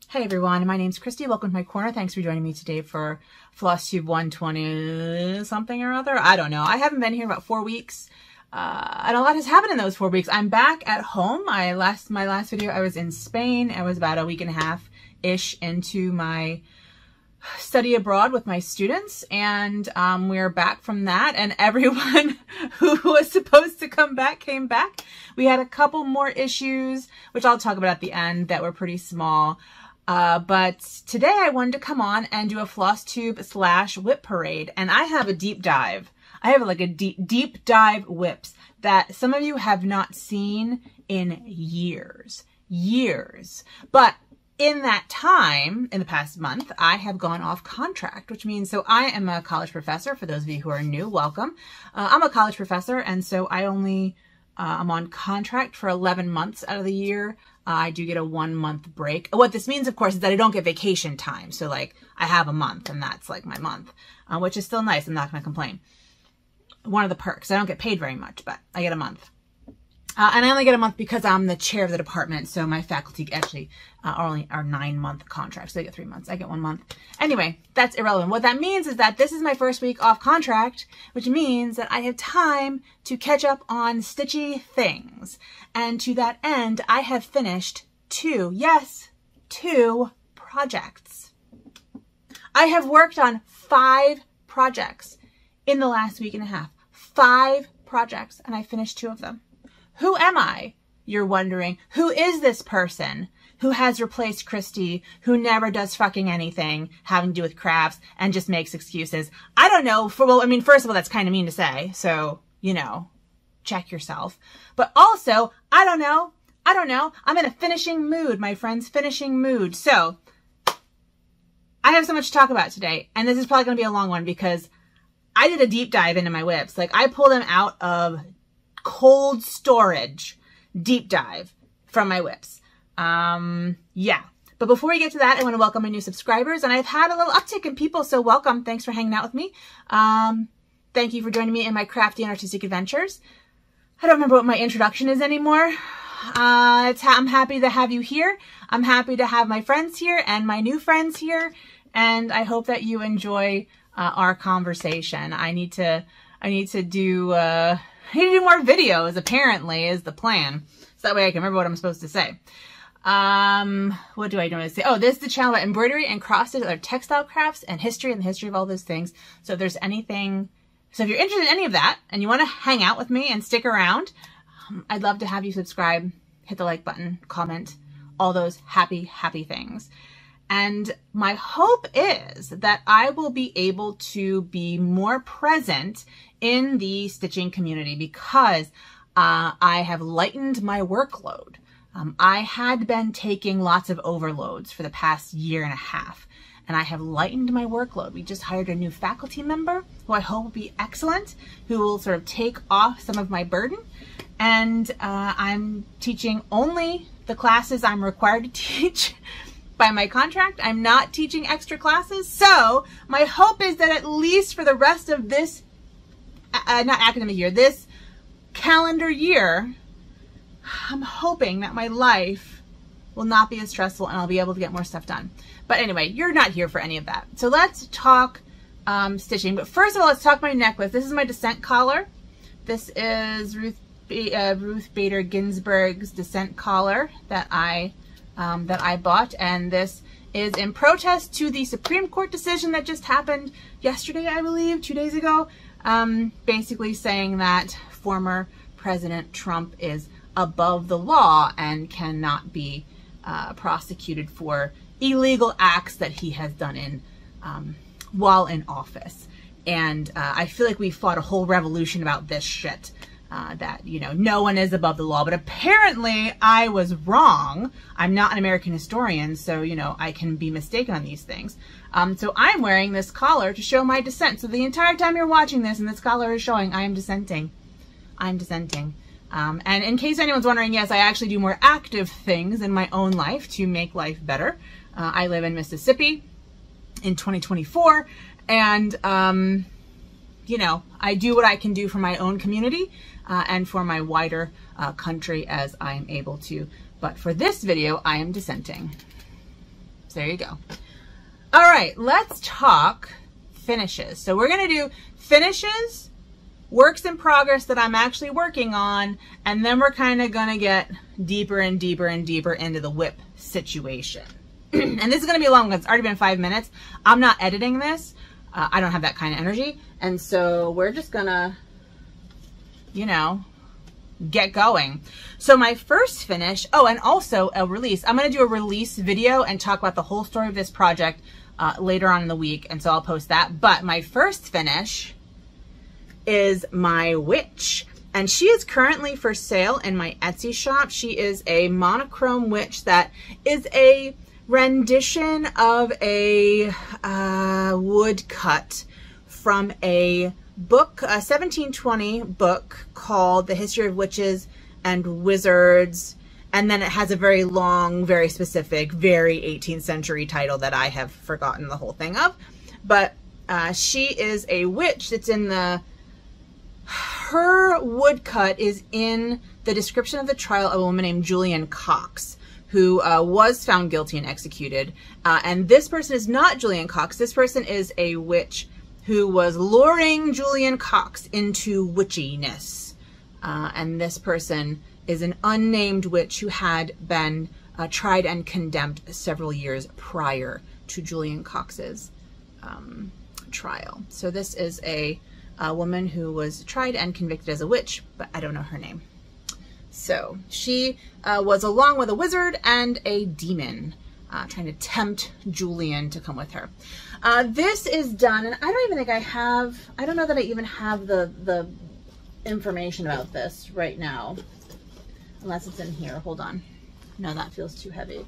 Hey everyone, my name's Christy. Welcome to my corner. Thanks for joining me today for Flosstube 120 something or other. I don't know. I haven't been here about 4 weeks. And a lot has happened in those 4 weeks. I'm back at home. My last video, I was in Spain. I was about a week and a half-ish into my study abroad with my students, and we're back from that, and everyone who was supposed to come back came back. We had a couple more issues, which I'll talk about at the end, that were pretty small. But today I wanted to come on and do a Flosstube / WIP parade, and I have a deep dive. I have like a deep dive WIPs that some of you have not seen in years. But in that time, in the past month, I have gone off contract, which means, so I am a college professor. For those of you who are new, welcome. I'm a college professor, and so I only, I'm on contract for 11 months out of the year. I do get a 1 month break. What this means, of course, is that I don't get vacation time. So like I have a month, and that's like my month, which is still nice. I'm not going to complain. One of the perks, I don't get paid very much, but I get a month. And I only get a month because I'm the chair of the department, so my faculty actually are 9-month contracts. So they get 3 months. I get 1 month. Anyway, that's irrelevant. What that means is that this is my first week off contract, which means that I have time to catch up on stitchy things. And to that end, I have finished 2 projects. I have worked on 5 projects in the last week and a half. 5 projects, and I finished 2 of them. Who am I? You're wondering. Who is this person who has replaced Christy, who never does fucking anything having to do with crafts and just makes excuses? I don't know. Well, I mean, first of all, that's kind of mean to say. So, you know, check yourself. But also, I don't know. I'm in a finishing mood, my friends, finishing mood. So I have so much to talk about today. And this is probably going to be a long one because I did a deep dive into my WIPs. Like, I pulled them out of cold storage, deep dive from my WIPs. Yeah. But before we get to that, I want to welcome my new subscribers, and I've had a little uptick in people, so welcome. Thanks for hanging out with me. Thank you for joining me in my crafty and artistic adventures. I don't remember what my introduction is anymore. I'm happy to have you here. I'm happy to have my friends here and my new friends here, and I hope that you enjoy our conversation. I need to do more videos, apparently, is the plan. So that way I can remember what I'm supposed to say. What do I normally say? Oh, this is the channel about embroidery and cross-stitch, other textile crafts, and the history of all those things. So if there's anything, so if you're interested in any of that, and you want to hang out with me and stick around, I'd love to have you subscribe, hit the like button, comment, all those happy things. And my hope is that I will be able to be more present in the stitching community because I have lightened my workload. I had been taking lots of overloads for the past year and a half, and I have lightened my workload. We just hired a new faculty member who I hope will be excellent, who will sort of take off some of my burden. And I'm teaching only the classes I'm required to teach by my contract. I'm not teaching extra classes. So my hope is that at least for the rest of this, not academic year, this calendar year, I'm hoping that my life will not be as stressful and I'll be able to get more stuff done. But anyway, you're not here for any of that. So let's talk stitching. But first of all, let's talk my necklace. This is my Descent collar. This is Ruth Bader Ginsburg's Descent collar that I bought, and this is in protest to the Supreme Court decision that just happened yesterday, I believe, 2 days ago, basically saying that former President Trump is above the law and cannot be prosecuted for illegal acts that he has done while in office. And I feel like we fought a whole revolution about this shit. That, you know, no one is above the law, but apparently I was wrong. I'm not an American historian, so, you know, I can be mistaken on these things. So I'm wearing this collar to show my dissent. So the entire time you're watching this and this collar is showing, I am dissenting. I'm dissenting. And in case anyone's wondering, yes, I actually do more active things in my own life to make life better. I live in Mississippi in 2024, and, you know, I do what I can do for my own community and for my wider country as I am able to. But for this video, I am dissenting. there you go. All right, let's talk finishes. So we're gonna do finishes, works in progress that I'm actually working on, and then we're kind of gonna get deeper and deeper and deeper into the WIP situation. And this is gonna be long because it's already been 5 minutes. I'm not editing this. I don't have that kind of energy. And so we're just gonna, you know, get going. So my first finish, oh, and also a release. I'm gonna do a release video and talk about the whole story of this project later on in the week. And so I'll post that. But my first finish is my witch. And she is currently for sale in my Etsy shop. She is a monochrome witch that is a rendition of a woodcut from a book, a 1720 book called The History of Witches and Wizards. And then it has a very long, very specific, very 18th century title that I have forgotten the whole thing of. But she is a witch that's in the, her woodcut is in the description of the trial of a woman named Julian Cox, who was found guilty and executed. And this person is not Julian Cox. This person is a witch who was luring Julian Cox into witchiness. And this person is an unnamed witch who had been tried and condemned several years prior to Julian Cox's trial. So this is a woman who was tried and convicted as a witch, but I don't know her name. So she was along with a wizard and a demon trying to tempt Julian to come with her. This is done, and I don't even think I have, I don't know that I even have the information about this right now, unless it's in here. Hold on. No, that feels too heavy.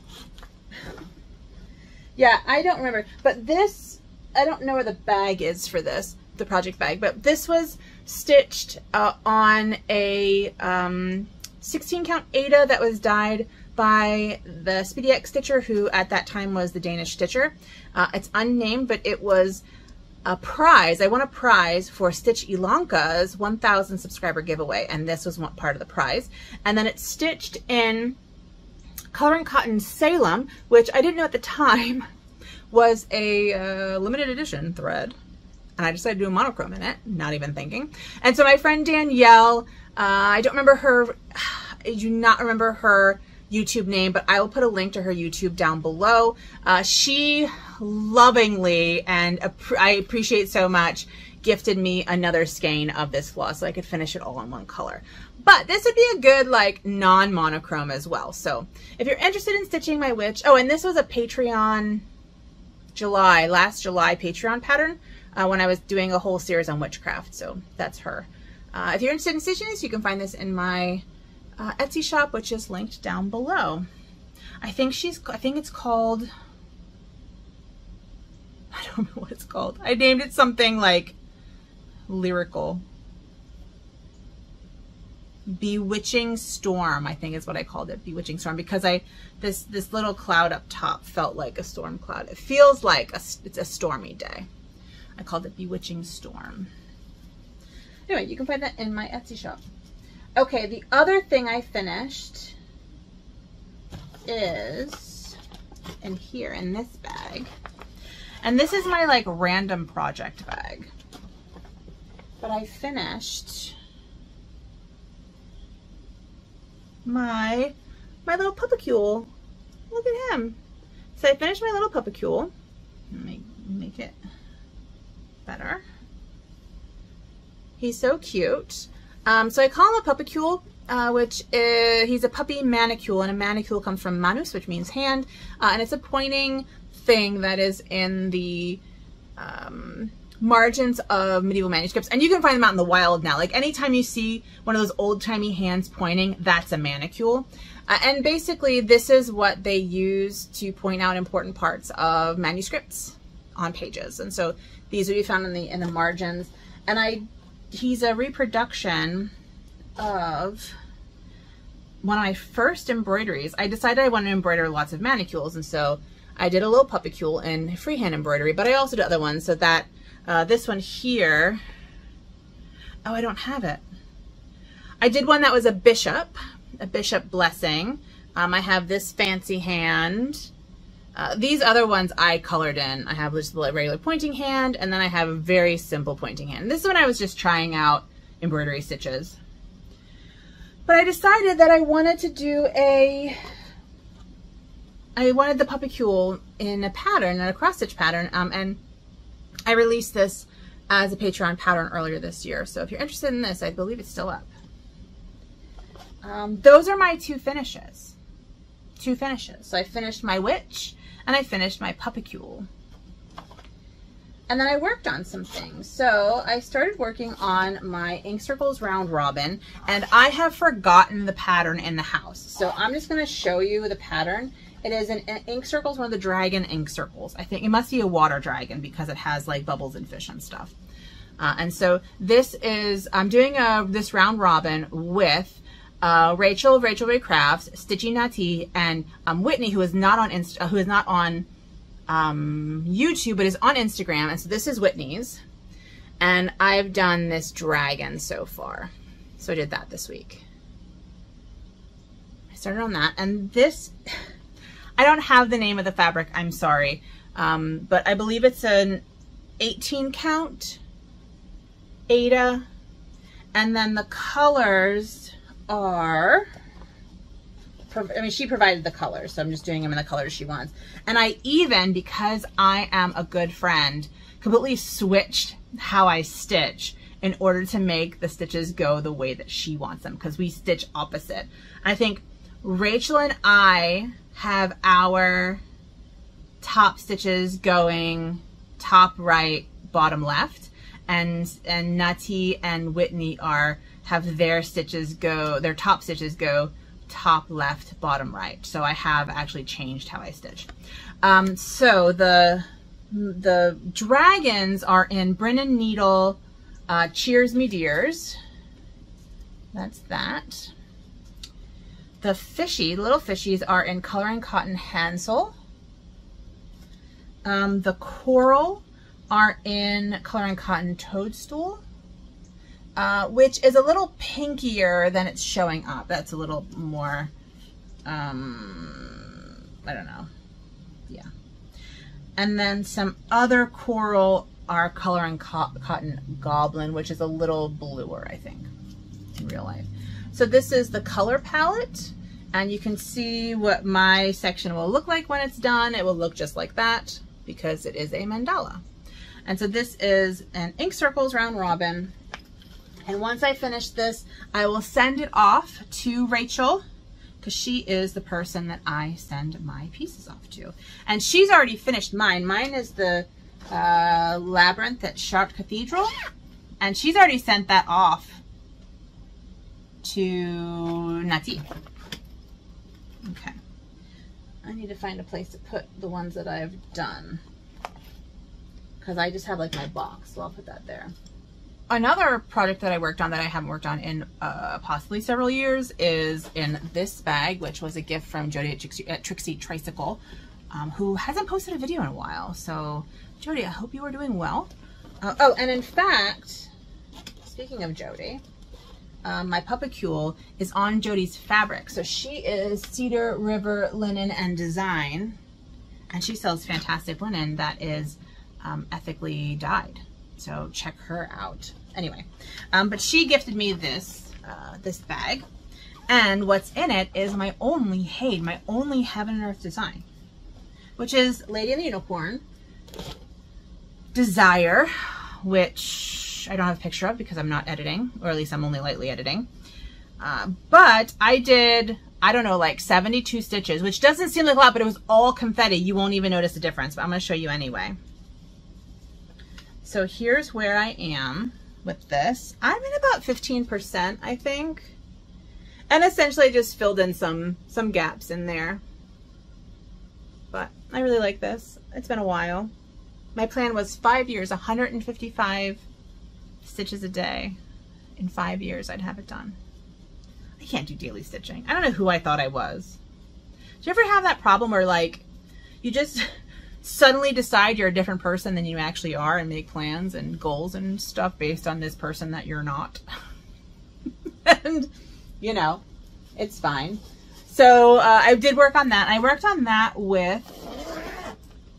Yeah, I don't remember, but this, I don't know where the bag is for this, the project bag, but this was stitched on a 16 count Aida that was dyed by the Speedy X stitcher, who at that time was the Danish stitcher. It's unnamed, but it was a prize. I won a prize for Stitch Ilanka's 1,000 subscriber giveaway, and this was one part of the prize. And then it's stitched in Coloring Cotton Salem, which I didn't know at the time was a limited edition thread. And I decided to do a monochrome in it, not even thinking. And so my friend Danielle, I don't remember her, I do not remember her YouTube name, but I will put a link to her YouTube down below. She lovingly, and I appreciate so much, gifted me another skein of this floss so I could finish it all in one color. But this would be a good like non-monochrome as well. So if you're interested in stitching my witch, oh, and this was a Patreon last July Patreon pattern when I was doing a whole series on witchcraft. So that's her. If you're interested in stitching this, you can find this in my Etsy shop, which is linked down below. I think it's called, I don't know what it's called. I named it something like lyrical. Bewitching Storm, I think is what I called it, Bewitching Storm, because this little cloud up top felt like a storm cloud. It feels like it's a stormy day. I called it Bewitching Storm. Anyway, you can find that in my Etsy shop. Okay, the other thing I finished is in here, in this bag. And this is my like random project bag. But I finished my little puppacule. Look at him. So I finished my little puppacule. Let me make it better. He's so cute. So I call him a puppacule, which is, he's a puppy manicule, and a manicule comes from manus, which means hand, and it's a pointing thing that is in the margins of medieval manuscripts, and you can find them out in the wild now. Like anytime you see one of those old-timey hands pointing, that's a manicule. And basically this is what they use to point out important parts of manuscripts on pages. And so these would be found in the margins. And he's a reproduction of one of my first embroideries. I decided I wanted to embroider lots of manicules, and so I did a little puppacule in freehand embroidery, but I also did other ones. So that this one here, oh, I don't have it. I did one that was a bishop blessing. I have this fancy hand. These other ones I colored in. I have just the regular pointing hand, and then I have a very simple pointing hand. This is when I was just trying out embroidery stitches. But I decided that I wanted to do I wanted the puppicule in a pattern, in a cross stitch pattern, and I released this as a Patreon pattern earlier this year. So if you're interested in this, I believe it's still up. Those are my two finishes. So I finished my witch and I finished my puppicule. And then I worked on some things. So I started working on my Ink Circles Round Robin, and I have forgotten the pattern in the house. So I'm just going to show you the pattern. It is an Ink Circles, one of the dragon ink circles. I think it must be a water dragon because it has like bubbles and fish and stuff. And so this is, I'm doing this round robin with Rachel Ray Crafts, Stitchy Nati, and Whitney, who is not on YouTube, but is on Instagram. And so this is Whitney's, and I've done this dragon so far. So I did that this week. I started on that, and this, I don't have the name of the fabric, I'm sorry, but I believe it's an 18 count Aida, and then the colors are, I mean, she provided the colors, so I'm just doing them in the colors she wants. And I even, because I am a good friend, completely switched how I stitch in order to make the stitches go the way that she wants them, because we stitch opposite. I think Rachel and I have our top stitches going top right, bottom left, and Nati and Whitney have their stitches go, their top stitches go top left, bottom right. So I have actually changed how I stitch. So the dragons are in Brennan Needle Cheers Me Dears. That's that. The little fishies are in Coloring Cotton Hansel. The coral are in Coloring Cotton Toadstool, which is a little pinkier than it's showing up. That's a little more, I don't know. Yeah. And then some other coral are Coloring Cotton Goblin, which is a little bluer, I think, in real life. So this is the color palette, and you can see what my section will look like when it's done. It will look just like that because it is a mandala. And so this is an Ink Circles Round Robin. And once I finish this, I will send it off to Rachel, because she is the person that I send my pieces off to. And she's already finished mine. Mine is the Labyrinth at Chartres Cathedral, and she's already sent that off to Nati. Okay. I need to find a place to put the ones that I've done, because I just have like my box, so I'll put that there. Another project that I worked on that I haven't worked on in possibly several years is in this bag, which was a gift from Jody at Trixie Tricycle, who hasn't posted a video in a while. So Jody, I hope you are doing well. Oh, and in fact, speaking of Jody, my puppicule is on Jody's fabric. So she is Cedar River Linen and Design, and she sells fantastic linen that is ethically dyed. So check her out. Anyway, but she gifted me this this bag, and what's in it is my only HAED, my only Heaven and Earth design, which is Lady and the Unicorn, Desire, which I don't have a picture of because I'm not editing, or at least I'm only lightly editing. But I did, I don't know, like 72 stitches, which doesn't seem like a lot, but it was all confetti. You won't even notice the difference, but I'm going to show you anyway. So here's where I am with this. I'm in about 15%, I think. And essentially I just filled in some gaps in there. But I really like this. It's been a while. My plan was 5 years, 155 stitches a day. In 5 years, I'd have it done. I can't do daily stitching. I don't know who I thought I was. Do you ever have that problem where like, you just suddenly decide you're a different person than you actually are and make plans and goals and stuff based on this person that you're not? And, you know, it's fine. So I did work on that. I worked on that with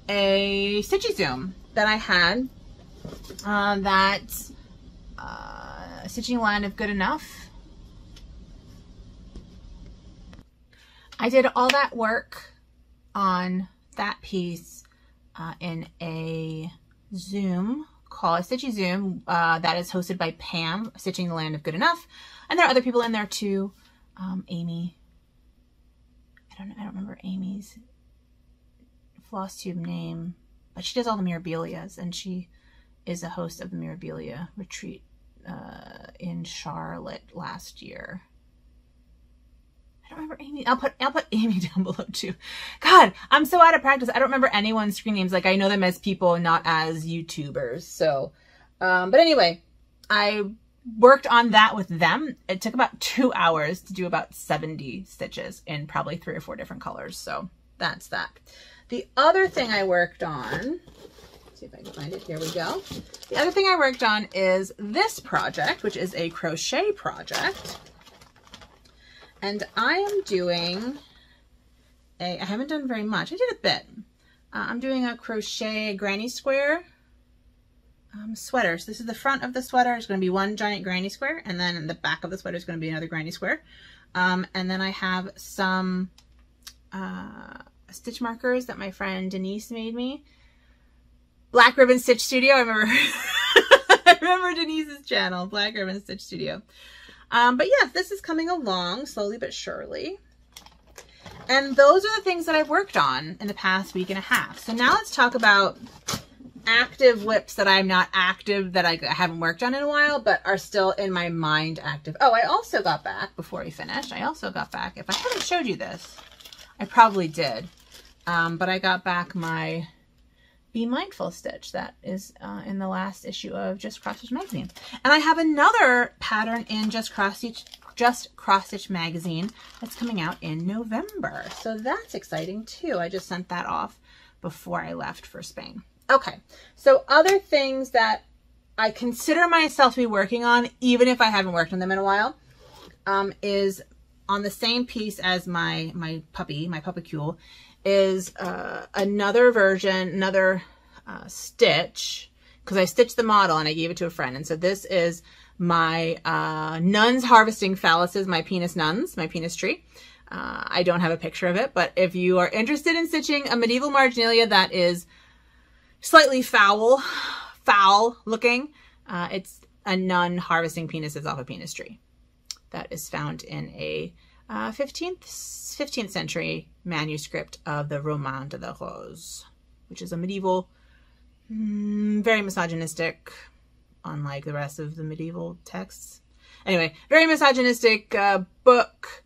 a stitchy zoom that I had, Stitching Line of Good Enough. I did all that work on that piece in a Zoom called a Stitchy Zoom that is hosted by Pam, Stitching the Land of Good Enough, and there are other people in there too. Amy, I don't remember Amy's Flosstube name, but she does all the Mirabilias, and she is a host of the Mirabilia retreat in Charlotte last year. I don't remember Amy. I'll put Amy down below too. God, I'm so out of practice. I don't remember anyone's screen names. Like, I know them as people, not as YouTubers. So, but anyway, I worked on that with them. It took about 2 hours to do about 70 stitches in probably 3 or 4 different colors. So that's that. The other thing I worked on, let's see if I can find it. Here we go. The other thing I worked on is this project, which is a crochet project. And I am doing I haven't done very much. I did a bit. I'm doing a crochet granny square sweater. So this is the front of the sweater. It's going to be one giant granny square, and then the back of the sweater is going to be another granny square. And then I have some stitch markers that my friend Denise made me. Black Ribbon Stitch Studio. I remember I remember Denise's channel, Black Ribbon Stitch Studio. But yeah, this is coming along slowly but surely. And those are the things that I've worked on in the past week and a half. So now let's talk about active WIPs that I'm not active, that I haven't worked on in a while, but are still in my mind active. Oh, I also got back, before we finished, I also got back, if I haven't showed you this, I probably did, but I got back my Be Mindful stitch that is in the last issue of Just Cross Stitch magazine. And I have another pattern in Just Cross Stitch magazine that's coming out in November. So that's exciting too. I just sent that off before I left for Spain. Okay, so other things that I consider myself to be working on, even if I haven't worked on them in a while, is on the same piece as my puppicule, is another version, another stitch, because I stitched the model and I gave it to a friend. And so this is my nuns harvesting phalluses, my penis nuns, my penis tree. I don't have a picture of it, but if you are interested in stitching a medieval marginalia that is slightly foul looking, it's a nun harvesting penises off a penis tree. That is found in a 15th century manuscript of the Roman de la Rose, which is a medieval, very misogynistic, unlike the rest of the medieval texts. Anyway, very misogynistic book,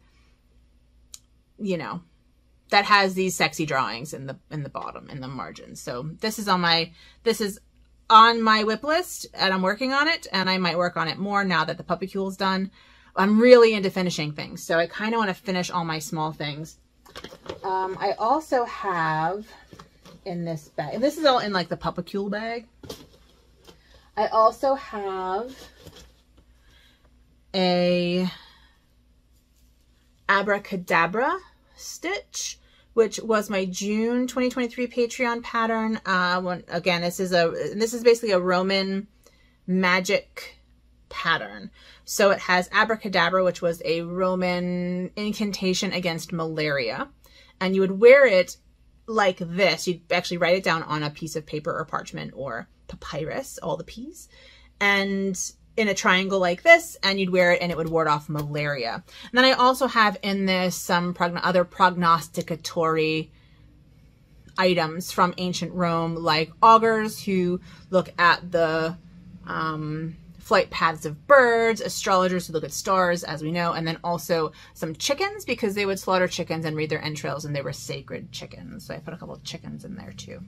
you know, that has these sexy drawings in the bottom, in the margins. So this is on my WIP list, and I'm working on it, and I might work on it more now that the puppicule's done. I'm really into finishing things, so I kind of want to finish all my small things. I also have in this bag, and this is all in like the puppicule bag, I also have a Abracadabra stitch, which was my June 2023 Patreon pattern. Again, this is basically a Roman magic pattern. So it has Abracadabra, which was a Roman incantation against malaria, and you would wear it like this. You'd actually write it down on a piece of paper or parchment or papyrus, all the P's, and in a triangle like this, and you'd wear it and it would ward off malaria. And then I also have in this some other prognosticatory items from ancient Rome, like augurs who look at the flight paths of birds, astrologers who look at stars, as we know, and then also some chickens, because they would slaughter chickens and read their entrails, and they were sacred chickens. So I put a couple of chickens in there too.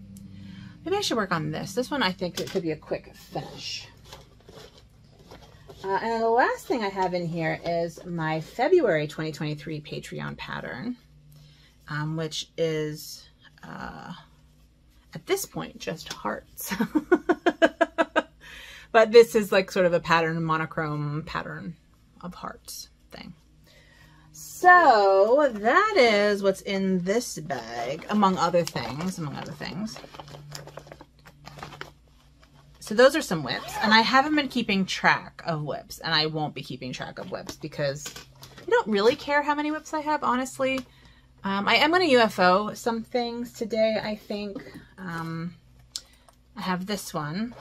Maybe I should work on this. This one, I think it could be a quick finish. And then the last thing I have in here is my February 2023 Patreon pattern, which is, at this point, just hearts. But this is like sort of a pattern, monochrome pattern of hearts thing. So So that is what's in this bag, among other things, So those are some WIPs, and I haven't been keeping track of WIPs, and I won't be keeping track of WIPs because I don't really care how many WIPs I have, honestly. I am going to UFO some things today, I think. I have this one,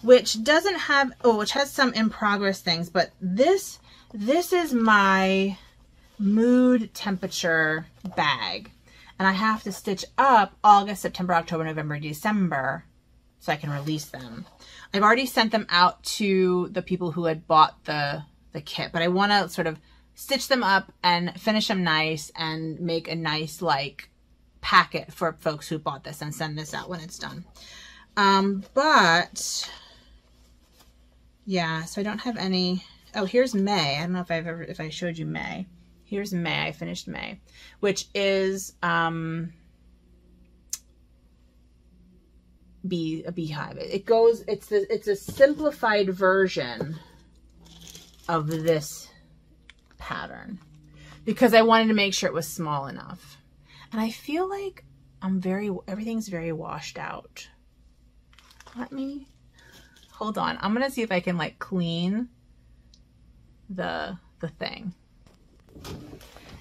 which doesn't have, which has some in progress things, but this is my mood temperature bag, and I have to stitch up August, September, October, November, December so I can release them. I've already sent them out to the people who had bought the kit, but I want to sort of stitch them up and finish them nice and make a nice like packet for folks who bought this and send this out when it's done. But yeah, so I don't have any. Oh, here's May. I don't know if I showed you May. Here's May. I finished May, which is a beehive. It's a simplified version of this pattern because I wanted to make sure it was small enough. And I feel like everything's very washed out. Let me, hold on. I'm going to see if I can like clean the thing.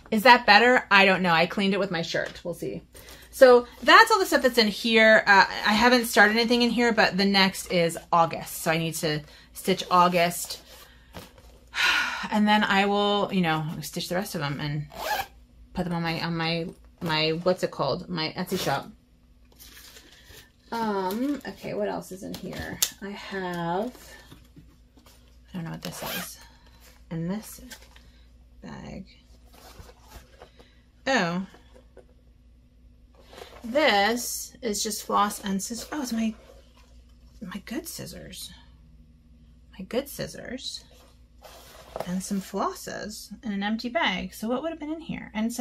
Is that better? I don't know. I cleaned it with my shirt. We'll see. So that's all the stuff that's in here. I haven't started anything in here, but the next is August. So I need to stitch August. And then I will, stitch the rest of them and put them on my what's it called? My Etsy shop. Okay, what else is in here? I don't know what this is. In this bag. Oh. This is just floss and scissors. Oh, it's my good scissors. My good scissors. And some flosses in an empty bag. So what would have been in here? And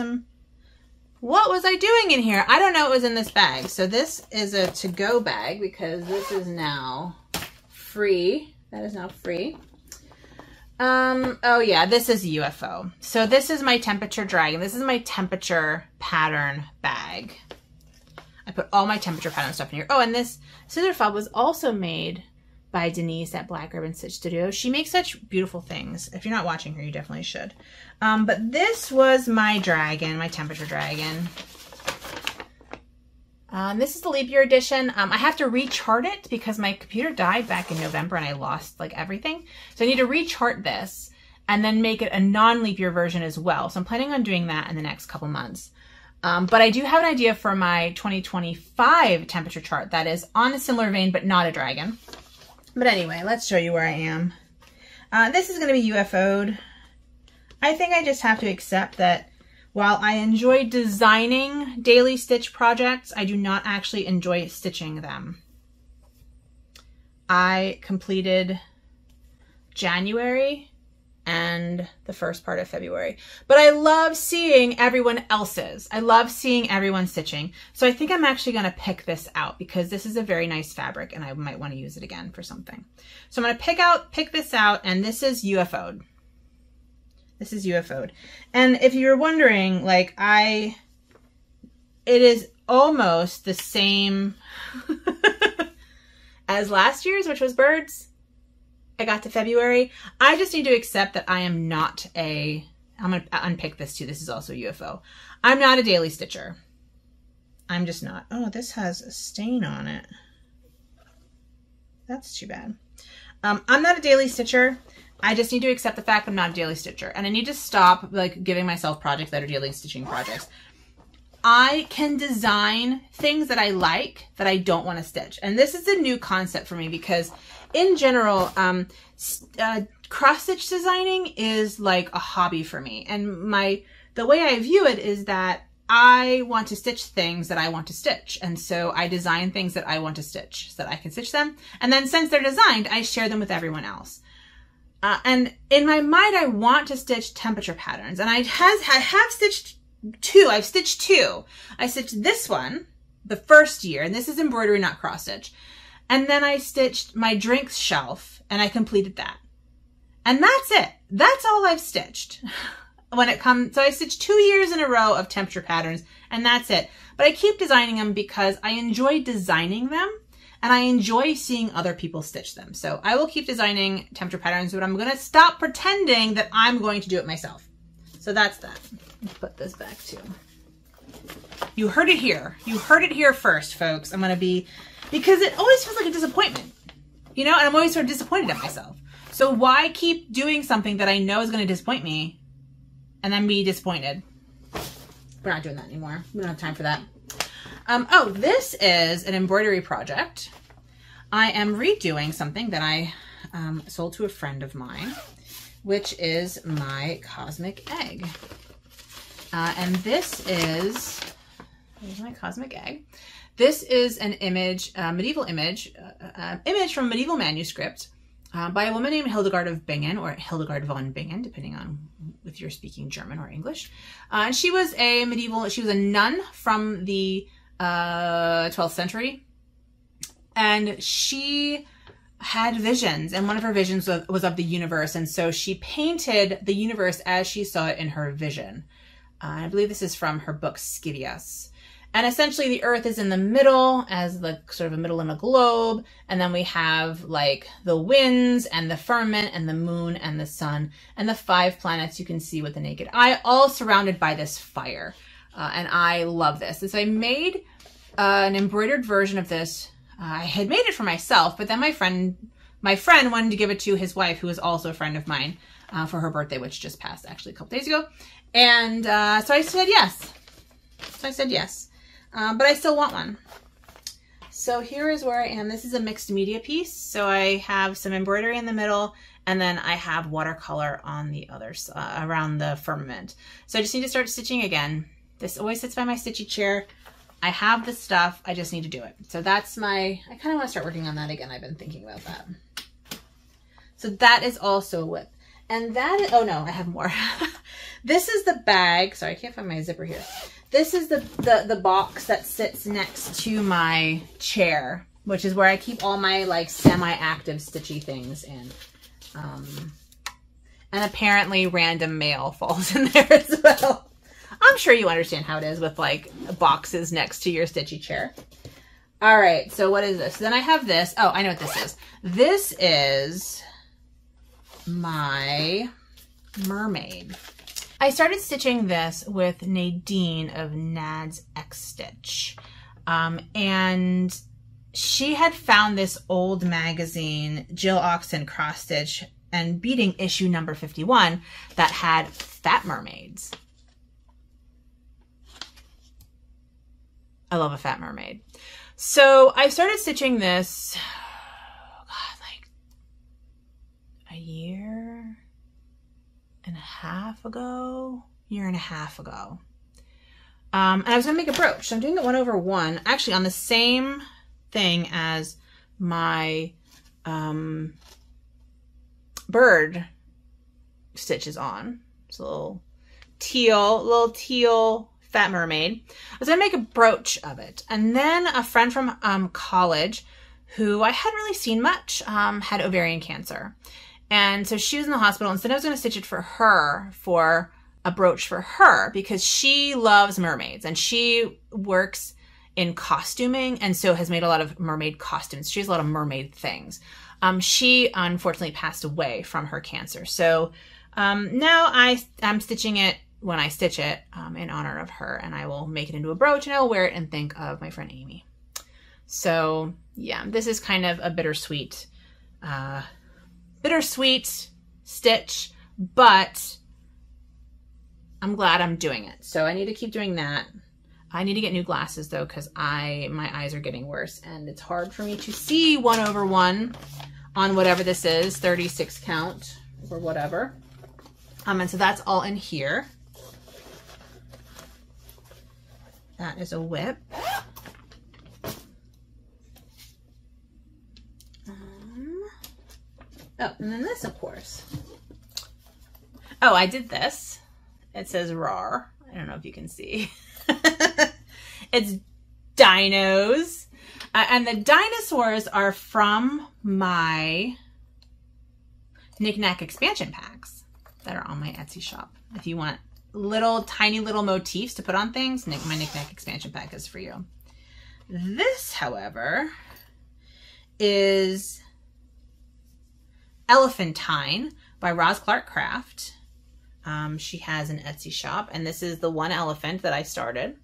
what was I doing in here? I don't know what was in this bag. So this is a to-go bag because this is now free. That is now free. Oh yeah, this is UFO. So this is my temperature dragon. This is my temperature pattern bag. I put all my temperature pattern stuff in here. Oh, and this scissor fob was also made by Denise at Black Urban Stitch Studio. She makes such beautiful things. If you're not watching her, you definitely should. But this was my dragon, my temperature dragon. This is the leap year edition. I have to rechart it because my computer died back in November and I lost like everything. So I need to rechart this and then make it a non-leap year version as well. So I'm planning on doing that in the next couple months. But I do have an idea for my 2025 temperature chart that is on a similar vein, but not a dragon. But anyway, let's show you where I am. This is going to be UFO'd. I think I just have to accept that while I enjoy designing daily stitch projects, I do not actually enjoy stitching them. I completed January and the first part of February. But I love seeing everyone else's. I love seeing everyone stitching. So I think I'm actually going to pick this out because this is a very nice fabric and I might want to use it again for something. So I'm going to pick this out, and this is UFO'd. This is UFO'd. And if you're wondering, like it is almost the same as last year's, which was birds. I got to February. I just need to accept that I am not I'm going to unpick this too. This is also UFO. I'm not a daily stitcher. I'm just not. Oh, this has a stain on it. That's too bad. I'm not a daily stitcher. I just need to accept the fact I'm not a daily stitcher. And I need to stop like giving myself projects that are daily stitching projects. I can design things that I like that I don't want to stitch. And this is a new concept for me because in general, cross-stitch designing is like a hobby for me. And the way I view it is that I want to stitch things that I want to stitch. And so I design things that I want to stitch so that I can stitch them. And then since they're designed, I share them with everyone else. And in my mind, I want to stitch temperature patterns. And I have stitched two. I've stitched two. I stitched this one the first year, and this is embroidery, not cross stitch. And then I stitched my drinks shelf and I completed that. And that's it. That's all I've stitched. when it comes, so I stitch 2 years in a row of temperature patterns, and that's it. But I keep designing them because I enjoy designing them, and I enjoy seeing other people stitch them. So I will keep designing temperature patterns, but I'm gonna stop pretending that I'm going to do it myself. So that's that. Let's put this back too. You heard it here. You heard it here first, folks. I'm gonna be, because it always feels like a disappointment, you know, and I'm always sort of disappointed at myself. So why keep doing something that I know is gonna disappoint me and then be disappointed? We're not doing that anymore. We don't have time for that. Oh, this is an embroidery project. I am redoing something that I sold to a friend of mine, which is my cosmic egg. And this is, here's my cosmic egg. This is an image, medieval image, image from a medieval manuscript by a woman named Hildegard of Bingen, or Hildegard von Bingen, depending on if you're speaking German or English. And she was a nun from the 12th century. And she had visions, and one of her visions was of the universe. And so she painted the universe as she saw it in her vision. I believe this is from her book, Scivias. And essentially the earth is in the middle as the sort of a middle in a globe. And then we have like the winds and the firmament and the moon and the sun and the 5 planets you can see with the naked eye, all surrounded by this fire. And I love this. So I made an embroidered version of this. I had made it for myself, but then my friend wanted to give it to his wife, who is also a friend of mine, for her birthday, which just passed actually a couple days ago. And so I said yes. But I still want one. So here is where I am. This is a mixed media piece. So I have some embroidery in the middle, and then I have watercolor on the other side, around the firmament. So I just need to start stitching again. This always sits by my stitchy chair. I have the stuff, I just need to do it. So that's I kind of want to start working on that again. I've been thinking about that. So that is also a WIP. And that is, oh no, I have more. This is the bag. Sorry, I can't find my zipper here. This is the box that sits next to my chair, which is where I keep all my like semi-active stitchy things in. And apparently random mail falls in there as well. I'm sure you understand how it is with like boxes next to your stitchy chair. All right, so what is this? Then I have this. Oh, I know what this is. This is my mermaid. I started stitching this with Nadine of Nad's X Stitch. And she had found this old magazine, Jill Oxon Cross Stitch and Beading issue number 51, that had fat mermaids. I love a fat mermaid. So I started stitching this, like a year and a half ago. And I was gonna make a brooch. So I'm doing it 1/1, actually on the same thing as my bird stitch is on. It's a little teal fat mermaid. I was gonna make a brooch of it. And then a friend from college, who I hadn't really seen much, had ovarian cancer. And so she was in the hospital, and so I was gonna stitch it for her, for a brooch for her, because she loves mermaids and she works in costuming and so has made a lot of mermaid costumes. She has a lot of mermaid things. She unfortunately passed away from her cancer. So now I'm stitching it when I stitch it in honor of her, and I will make it into a brooch and I will wear it and think of my friend Amy. So yeah, this is kind of a bittersweet stitch, but I'm glad I'm doing it. So I need to keep doing that. I need to get new glasses though, because my eyes are getting worse and it's hard for me to see 1/1 on whatever this is, 36 count or whatever. And so that's all in here. That is a WIP. Oh, and then this, of course. Oh, I did this. It says RAR. I don't know if you can see. It's dinos. And the dinosaurs are from my Knick-Knack expansion packs. that are on my Etsy shop. If you want little, tiny little motifs to put on things, my Knick-Knack expansion pack is for you. This, however, is Elephantine by Roz Clark Craft. She has an Etsy shop, and this is the one elephant that I started.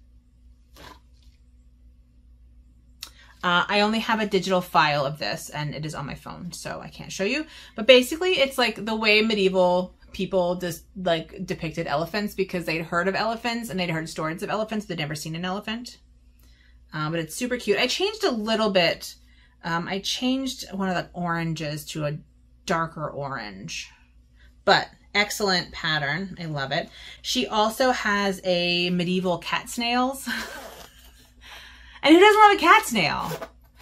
I only have a digital file of this, and it is on my phone, so I can't show you. But basically, it's like the way medieval people just like depicted elephants, because they'd heard of elephants and they'd heard stories of elephants. They'd never seen an elephant. But it's super cute. I changed a little bit. I changed one of the oranges to a darker orange, but excellent pattern. I love it. She also has a medieval cat snails. And who doesn't love a cat snail?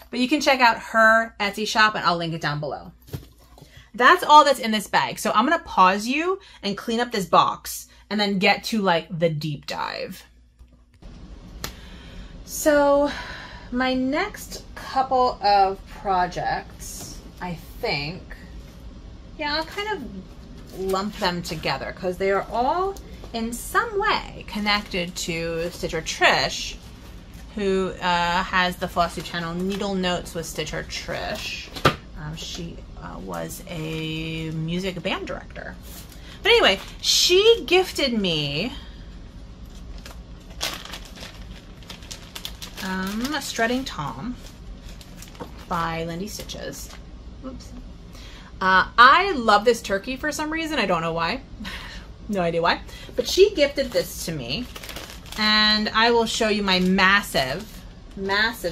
But you can check out her Etsy shop, and I'll link it down below. That's all that's in this bag. So I'm going to pause you and clean up this box and then get to like the deep dive. So my next couple of projects, I think, yeah, I'll kind of lump them together because they are all in some way connected to Stitcher Trish, who has the Flosstube channel Needle Notes with Stitcher Trish. She was a music band director. But anyway, she gifted me Strutting Tom by Lindy Stitches. Oops. I love this turkey for some reason. I don't know why. No idea why. But she gifted this to me. And I will show you my massive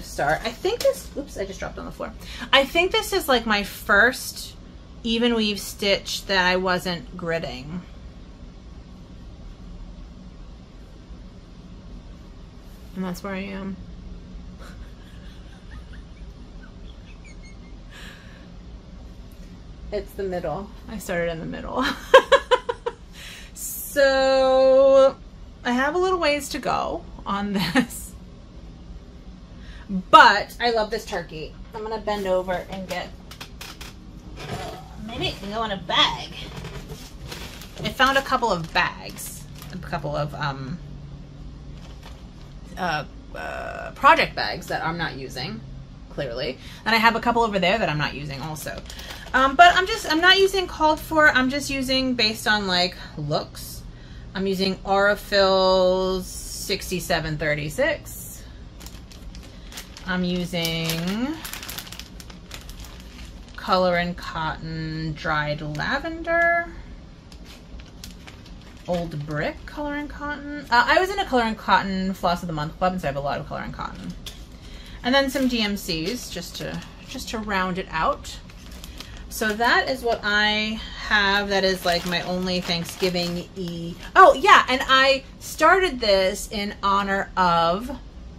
start. I think this, oops, I just dropped on the floor. I think this is like my first even weave stitch that I wasn't gridding. And that's where I am. It's the middle. I started in the middle. So I have a little ways to go on this, but I love this turkey. I'm gonna bend over and get, maybe it can go in a bag. I found a couple of bags, a couple of project bags that I'm not using, clearly, and I have a couple over there that I'm not using also. But I'm not using called for. I'm just using based on like looks. I'm using Aurifil's 6736. I'm using Color and Cotton Dried Lavender. Old Brick Color and Cotton. I was in a Color and Cotton Floss of the Month club, and so I have a lot of Color and Cotton. And then some DMCs just to round it out. So that is what I have. That is like my only Thanksgiving-y. Oh yeah, and I started this in honor of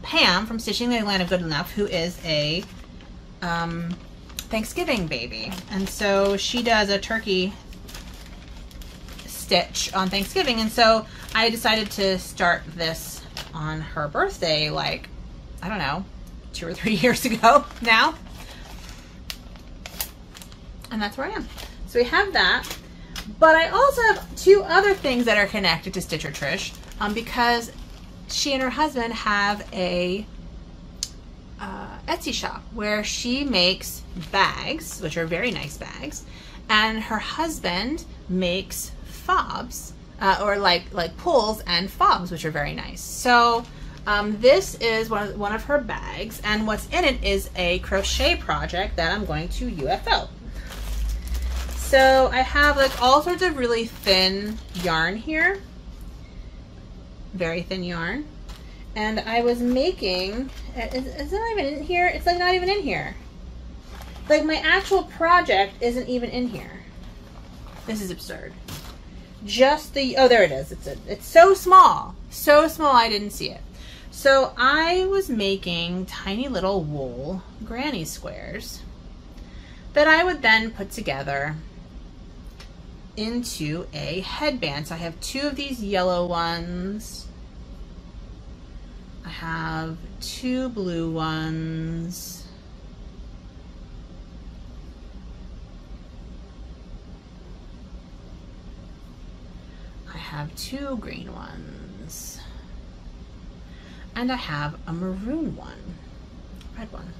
Pam from Stitching the Land of Good Enough, who is a Thanksgiving baby. And so she does a turkey stitch on Thanksgiving. And so I decided to start this on her birthday, like, I don't know, 2 or 3 years ago now. And that's where I am. So we have that. But I also have 2 other things that are connected to Stitcher Trish, because she and her husband have a Etsy shop where she makes bags, which are very nice bags, and her husband makes fobs, or like pulls and fobs, which are very nice. So this is one of her bags, and what's in it is a crochet project that I'm going to UFO. So I have like all sorts of really thin yarn here, very thin yarn, and I was making, is it not even in here? It's like not even in here. Like my actual project isn't even in here. This is absurd. Just the, oh there it is, it's so small I didn't see it. So I was making tiny little wool granny squares that I would then put together into a headband. So I have 2 of these yellow ones. I have 2 blue ones. have 2 green ones. And I have a maroon one, red one.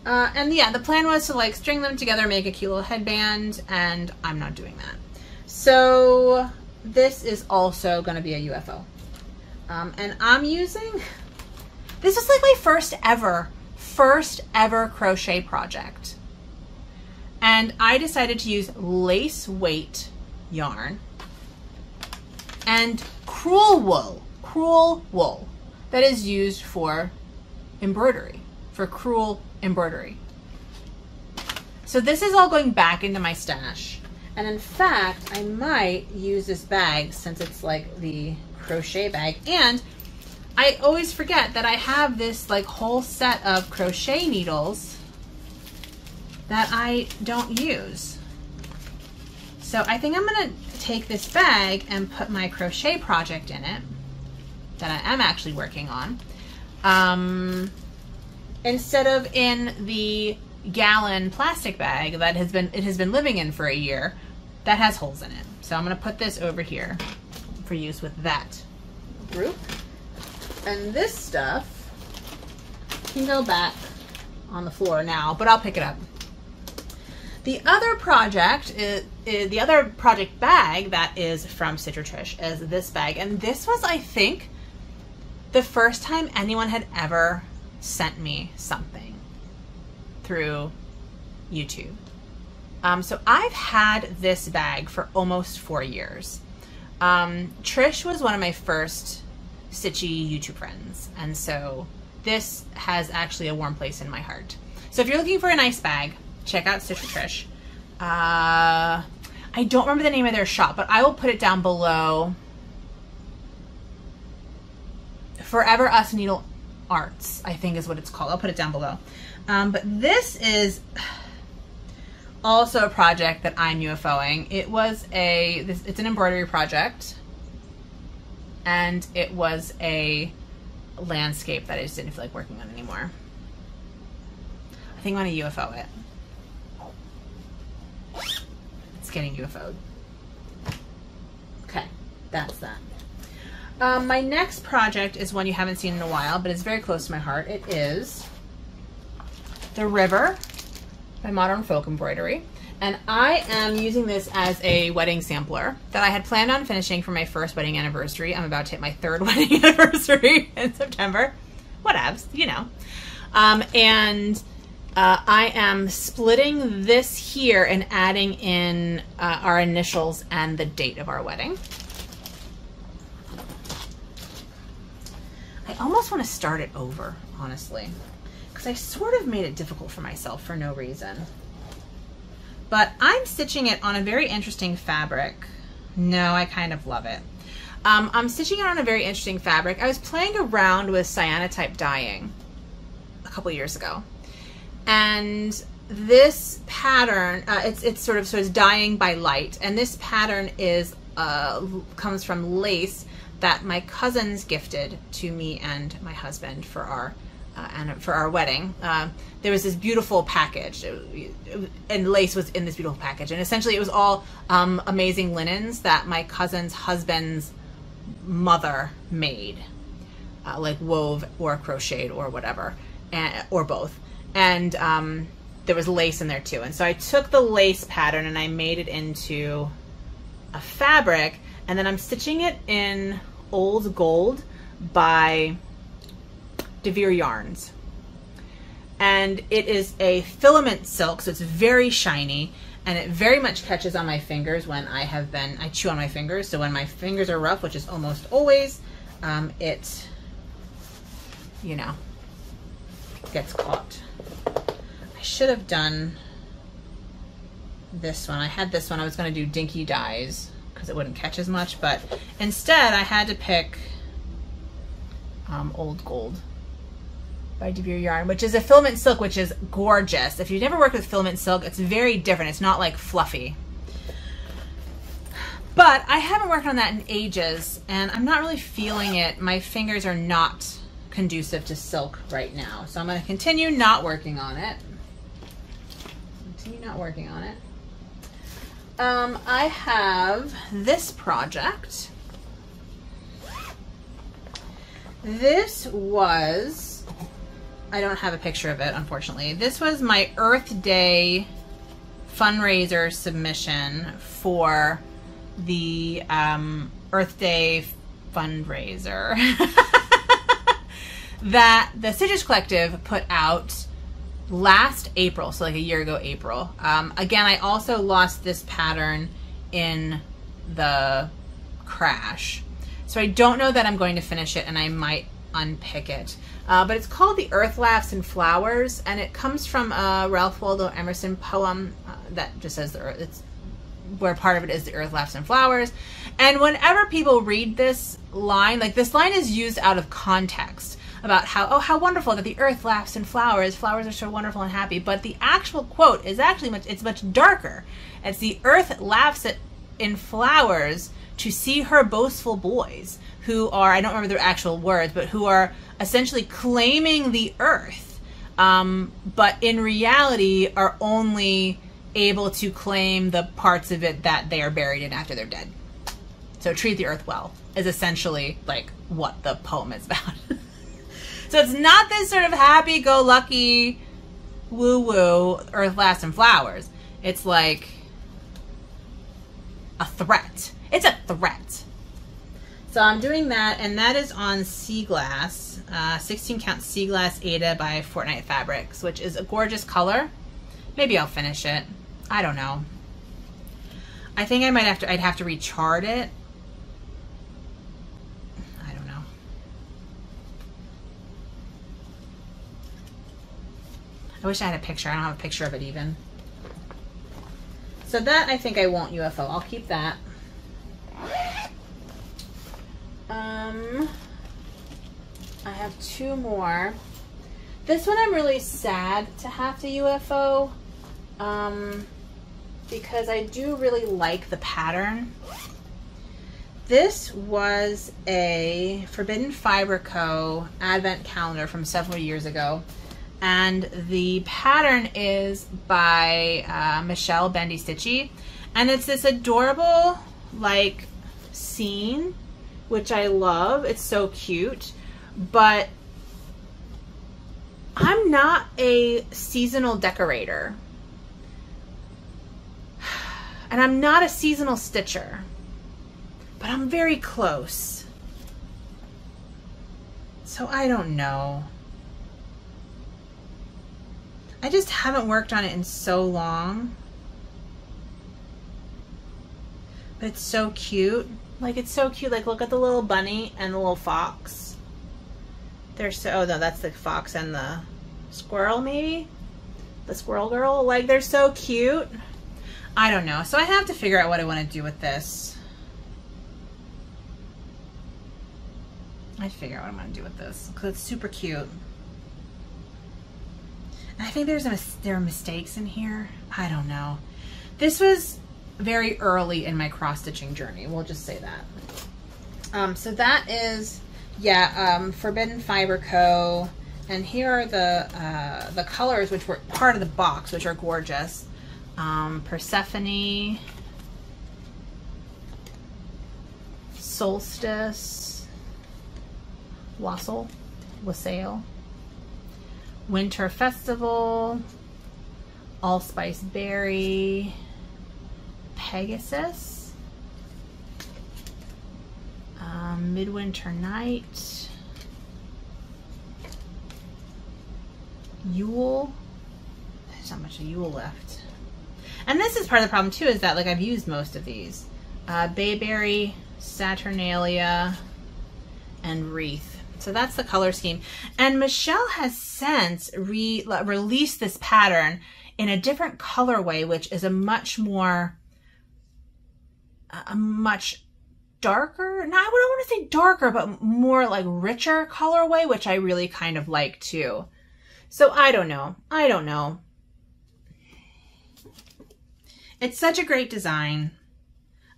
And yeah, the plan was to like string them together, make a cute little headband, and I'm not doing that. So this is also gonna be a UFO. And I'm using, this is like my first ever crochet project. And I decided to use lace weight yarn and crewel wool that is used for embroidery, for crewel embroidery. So this is all going back into my stash. And in fact, I might use this bag since it's like the crochet bag. And I always forget that I have this like whole set of crochet needles that I don't use. So I think I'm gonna take this bag and put my crochet project in it that I am actually working on, instead of in the gallon plastic bag that it has been living in for a year that has holes in it. So I'm gonna put this over here for use with that group. And this stuff can go back on the floor now, but I'll pick it up. The other project is the other project bag that is from Stitch or Trish is this bag. And this was, I think, the first time anyone had ever sent me something through YouTube. So I've had this bag for almost 4 years. Trish was one of my first stitchy YouTube friends, and so this has actually a warm place in my heart. So if you're looking for a nice bag, check out Stitch or Trish. I don't remember the name of their shop, but I will put it down below. Forever Us Needle Arts, I think is what it's called. I'll put it down below. But this is also a project that I'm UFOing. It's an embroidery project, and it was a landscape that I just didn't feel like working on anymore. I think I'm gonna UFO it. It's getting UFO'd. Okay, that's that. My next project is one you haven't seen in a while, but it's very close to my heart. It is The River by Modern Folk Embroidery. And I am using this as a wedding sampler that I had planned on finishing for my first wedding anniversary. I'm about to hit my 3rd wedding anniversary in September. Whatevs, you know. I am splitting this here and adding in our initials and the date of our wedding. I almost want to start it over, honestly, because I sort of made it difficult for myself for no reason. But I'm stitching it on a very interesting fabric. No, I kind of love it. I'm stitching it on a very interesting fabric. I was playing around with Cyanotype dyeing a couple years ago. And this pattern, it's dyeing by light. And this pattern is comes from lace that my cousins gifted to me and my husband for our wedding. There was this beautiful package, and lace was in this beautiful package. And essentially it was all amazing linens that my cousin's husband's mother made, like wove or crocheted or whatever, or both. And there was lace in there too. And so I took the lace pattern and I made it into a fabric, and then I'm stitching it in Old Gold by DeVere Yarns. And it is a filament silk, so it's very shiny, and it very much catches on my fingers when I chew on my fingers. So when my fingers are rough, which is almost always, it, you know, gets caught. I should have done this one. I had this one. I was going to do dinky dyes because it wouldn't catch as much, but instead I had to pick Old Gold by DeVere Yarn, which is a filament silk, which is gorgeous. If you've never worked with filament silk, it's very different. It's not like fluffy. But I haven't worked on that in ages, and I'm not really feeling it. My fingers are not conducive to silk right now. So I'm going to continue not working on it. I have this project. This was, I don't have a picture of it, unfortunately. This was my Earth Day fundraiser submission for the Earth Day fundraiser that the Stitches Collective put out last April, so like a year ago April. Again, I also lost this pattern in the crash, so I don't know that I'm going to finish it, and I might unpick it. But it's called The Earth Laughs and Flowers, and it comes from a Ralph Waldo Emerson poem that just says the earth. It's where part of it is the earth laughs and flowers. And whenever people read this line, like this line is used out of context about how, oh, how wonderful that the earth laughs and flowers. Flowers are so wonderful and happy. But the actual quote is actually much darker. It's the earth laughs in flowers to see her boastful boys who are, I don't remember their actual words, but who are essentially claiming the earth, but in reality are only able to claim the parts of it that they are buried in after they're dead. So treat the earth well is essentially like what the poem is about. So it's not this sort of happy-go-lucky, woo-woo, earth laughs and flowers. It's like a threat. It's a threat. So I'm doing that, and that is on sea glass, 16 count sea glass Aida by Fortnite Fabrics, which is a gorgeous color. Maybe I'll finish it. I don't know. I think I might have to, I'd have to rechart it. I don't know. I wish I had a picture. I don't have a picture of it even. So that I think I won't UFO. I'll keep that. I have two more. This one I'm really sad to have to UFO because I do really like the pattern. This was a Forbidden Fiber Co. advent calendar from several years ago, and the pattern is by Michelle Bendy Stitchy, and it's this adorable like scene, which I love. It's so cute, but I'm not a seasonal decorator, and I'm not a seasonal stitcher, but I'm very close. So I don't know. I just haven't worked on it in so long, but it's so cute. Like, it's so cute. Like, look at the little bunny and the little fox. They're so, oh no, that's the fox and the squirrel maybe? The squirrel girl. Like, they're so cute. I don't know. So I have to figure out what I want to do with this. I have to figure out what I'm going to do with this because it's super cute. And I think there are mistakes in here. I don't know. This was very early in my cross-stitching journey. We'll just say that. So that is, yeah, Forbidden Fiber Co. And here are the colors, which were part of the box, which are gorgeous. Persephone, Solstice, Wassail, Winter Festival, Allspice Berry, Pegasus, Midwinter Night, Yule. There's not much of Yule left. And this is part of the problem too, is that like I've used most of these. Bayberry, Saturnalia, and Wreath. So that's the color scheme. And Michelle has since released this pattern in a different colorway, which is a much darker, no, I don't want to say darker, but more like richer colorway, which I really kind of like too. So I don't know. I don't know. It's such a great design.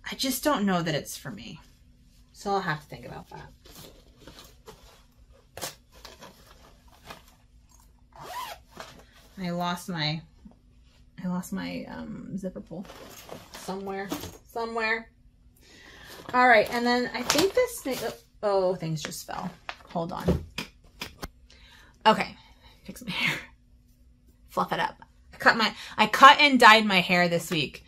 I just don't know that it's for me. So I'll have to think about that. I lost my zipper pull. somewhere. All right, and then I think this thing, oh, things just fell. Hold on. Okay, fix my hair. Fluff it up. I cut and dyed my hair this week.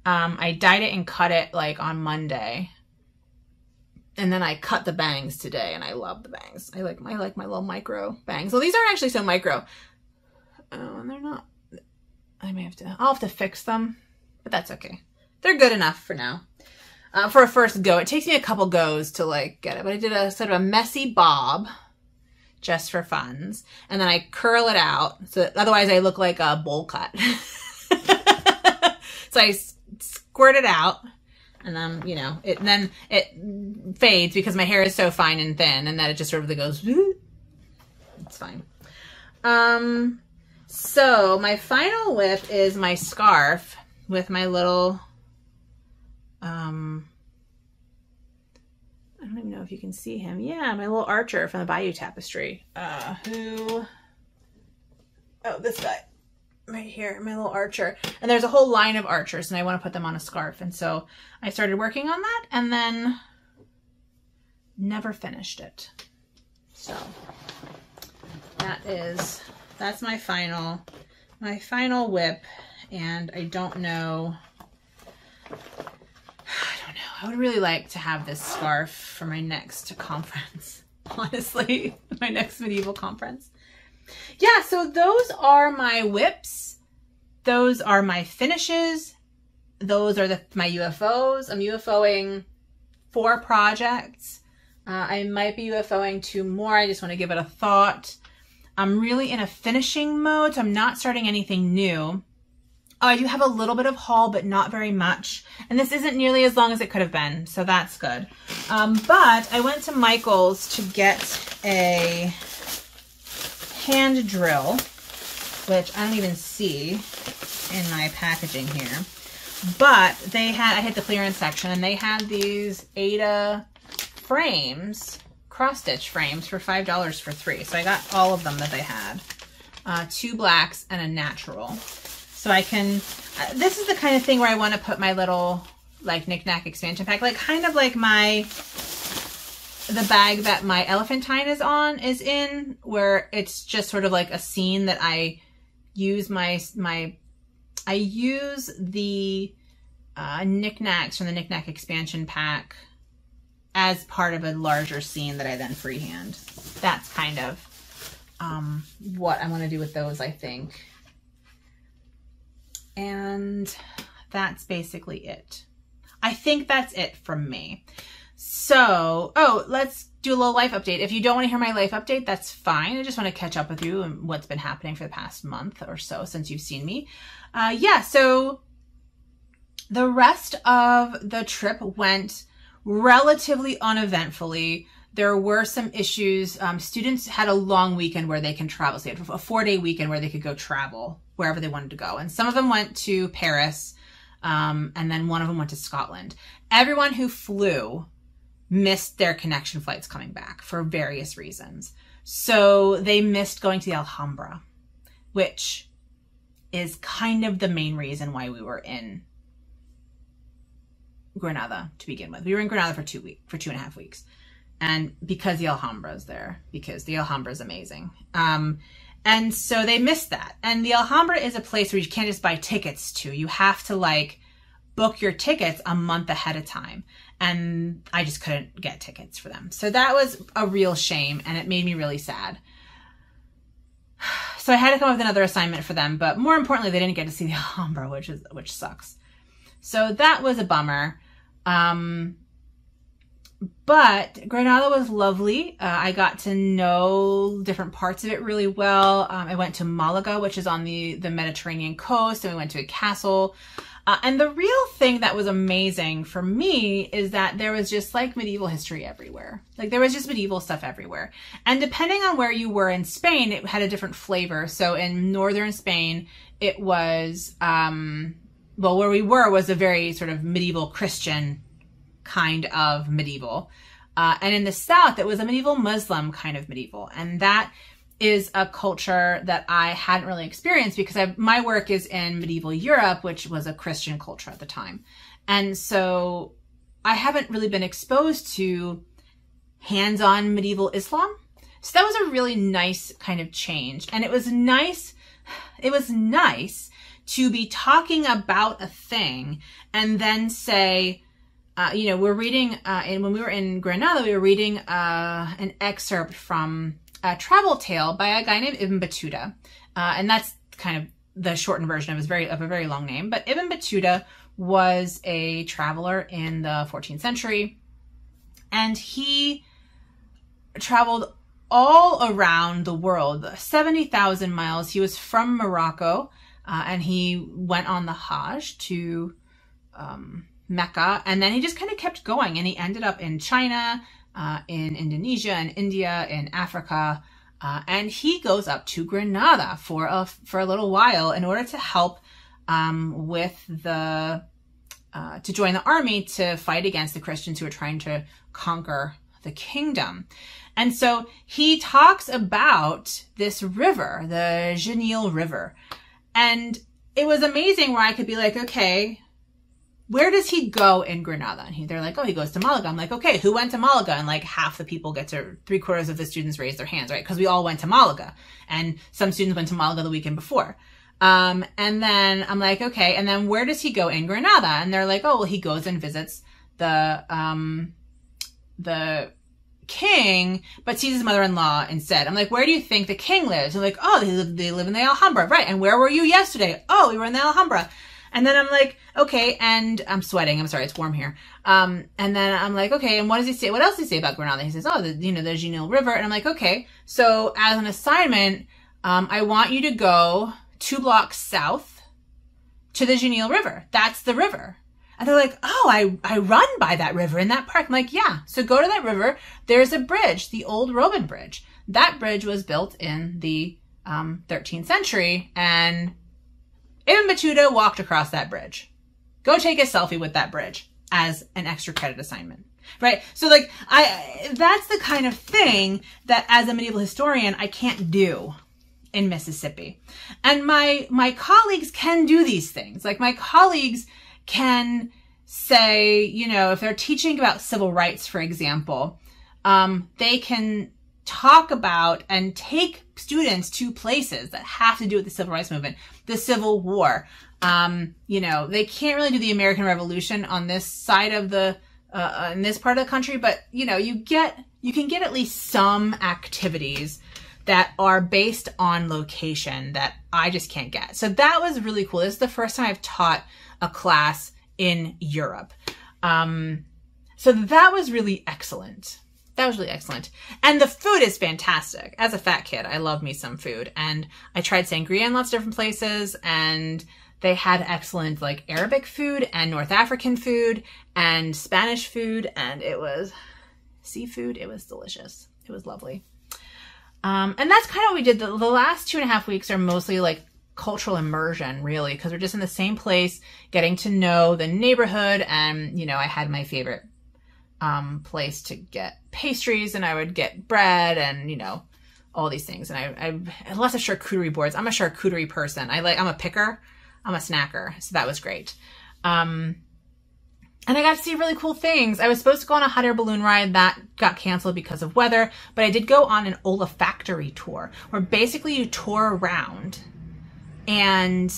I dyed it and cut it like on Monday. And then I cut the bangs today, and I love the bangs. I like my little micro bangs. Well, these aren't actually so micro. Oh, and they're not. I'll have to fix them, but that's okay. They're good enough for now. For a first go. It takes me a couple goes to like get it, but I did a sort of a messy bob just for funs. And then I curl it out. So otherwise I look like a bowl cut. So I squirt it out. And then, you know, then it fades because my hair is so fine and thin, and that it just sort of goes, it's fine. So my final WIP is my scarf with my little, I don't even know if you can see him. Yeah, my little archer from the Bayou Tapestry. Oh, this guy. Right here, my little archer. And there's a whole line of archers, and I want to put them on a scarf. And so I started working on that and then never finished it. So that's my final WIP. And I don't know. I would really like to have this scarf for my next conference, honestly, my next medieval conference. Yeah, so those are my WIPs. Those are my finishes. Those are my UFOs. I'm UFOing 4 projects. I might be UFOing 2 more. I just want to give it a thought. I'm really in a finishing mode, so I'm not starting anything new. I do have a little bit of haul, but not very much. And this isn't nearly as long as it could have been, so that's good. But I went to Michael's to get a hand drill, which I don't even see in my packaging here. But I hit the clearance section, and they had these Aida frames, cross-stitch frames, for $5 for 3. So I got all of them that they had. 2 blacks and a natural. So I can, this is the kind of thing where I want to put my little, like, knick-knack expansion pack, like, kind of like the bag that my elephantine is in, where it's just sort of like a scene that I use I use the knickknacks from the knickknack expansion pack as part of a larger scene that I then freehand. That's kind of what I want to do with those, I think. And that's basically it. I think that's it from me. So, let's do a little life update. If you don't want to hear my life update, that's fine. I just want to catch up with you and what's been happening for the past month or so since you've seen me. Yeah, so the rest of the trip went relatively uneventfully. There were some issues. Students had a long weekend where they can travel. So they had a 4-day weekend where they could go travel wherever they wanted to go. And some of them went to Paris, and then one of them went to Scotland. Everyone who flew missed their connection flights coming back for various reasons. So they missed going to the Alhambra, which is kind of the main reason why we were in Granada to begin with. We were in Granada for 2.5 weeks. And because the Alhambra is there, because the Alhambra is amazing. And so they missed that. And the Alhambra is a place where you can't just buy tickets to. You have to like book your tickets a month ahead of time. And I just couldn't get tickets for them. So that was a real shame, and it made me really sad. So I had to come up with another assignment for them, but more importantly, they didn't get to see the Alhambra, which sucks. So that was a bummer. But Granada was lovely. I got to know different parts of it really well. I went to Malaga, which is on the Mediterranean coast, and we went to a castle. And the real thing that was amazing for me is that there was just like medieval history everywhere. Like there was just medieval stuff everywhere. And depending on where you were in Spain, it had a different flavor. So in northern Spain, it was, well, where we were was a very sort of medieval Christian kind of medieval. And in the south, it was a medieval Muslim kind of medieval. And that is a culture that I hadn't really experienced because my work is in medieval Europe, which was a Christian culture at the time. And so I haven't really been exposed to hands-on medieval Islam. So that was a really nice kind of change. And it was nice to be talking about a thing and then say, you know, we're reading, and when we were in Granada, we were reading an excerpt from a travel tale by a guy named Ibn Battuta. And that's kind of the shortened version of a very long name. But Ibn Battuta was a traveler in the 14th century, and he traveled all around the world, 70,000 miles. He was from Morocco, and he went on the Hajj to Mecca, and then he just kind of kept going, and he ended up in China, in Indonesia, and India, in Africa, and he goes up to Granada for a little while in order to help with to join the army to fight against the Christians who were trying to conquer the kingdom. And so he talks about this river, the Genil River. And it was amazing where I could be like, okay, where does he go in Granada? And they're like, oh, he goes to Malaga. I'm like, okay, who went to Malaga? And like half the people three-quarters of the students raise their hands, right? Because we all went to Malaga. And some students went to Malaga the weekend before. And then I'm like, okay, and then where does he go in Granada? And they're like, oh, well, he goes and visits the king, but sees his mother-in-law instead. I'm like, where do you think the king lives? They're like, oh, they live in the Alhambra. Right. And where were you yesterday? Oh, we were in the Alhambra. And then I'm like, okay, and I'm sweating. I'm sorry, it's warm here. And then I'm like, okay, and what does he say? What else does he say about Granada? He says, oh, the Genil River. And I'm like, okay, so as an assignment, I want you to go 2 blocks south to the Genil River. That's the river. And they're like, oh, I run by that river in that park. I'm like, yeah. So go to that river. There's a bridge, the old Roman bridge. That bridge was built in the 13th century, and Ibn Battuta walked across that bridge. Go take a selfie with that bridge as an extra credit assignment, right? So like, that's the kind of thing that as a medieval historian, I can't do in Mississippi. And my colleagues can do these things. Like my colleagues can say, you know, if they're teaching about civil rights, for example, they can talk about and take students to places that have to do with the civil rights movement, the Civil War. You know, they can't really do the American Revolution on this side of the, in this part of the country, but you know, you can get at least some activities that are based on location that I just can't get. So that was really cool. This is the first time I've taught a class in Europe. So that was really excellent. That was really excellent. And the food is fantastic. As a fat kid, I love me some food. And I tried sangria in lots of different places, and they had excellent like Arabic food and North African food and Spanish food. And it was seafood. It was delicious. It was lovely. And that's kind of what we did. The last 2.5 weeks are mostly like cultural immersion, really, because we're just in the same place, getting to know the neighborhood. And, you know, I had my favorite place to get pastries, and I would get bread and, you know, all these things. And I lots of charcuterie boards. I'm a charcuterie person. I'm a picker. I'm a snacker. So that was great. And I got to see really cool things. I was supposed to go on a hot air balloon ride that got canceled because of weather, but I did go on an olfactory tour where basically you tour around and